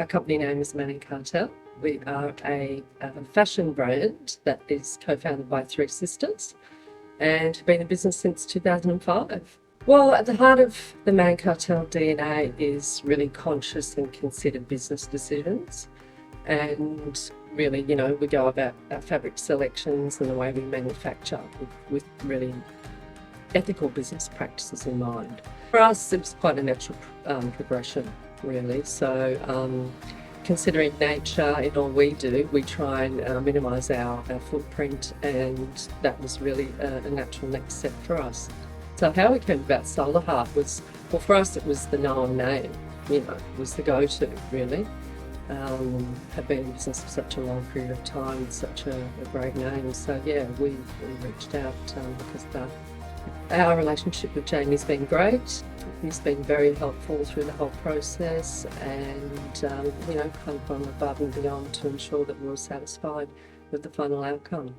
Our company name is Cartell. We are a fashion brand that is co-founded by three sisters and have been in business since 2005. Well, at the heart of the Cartell DNA is really conscious and considered business decisions. And really, we go about our fabric selections and the way we manufacture with really ethical business practices in mind. For us, it was quite a natural progression, really. So considering nature in all we do, we try and minimise our footprint, and that was really a natural next step for us. So how we came about Solahart was, well, for us it was the known name, it was the go-to, really. Have been in business for such a long period of time, with such a great name. So yeah, we reached out because our relationship with Jamie's been great. He's been very helpful through the whole process, and kind of gone above and beyond to ensure that we were satisfied with the final outcome.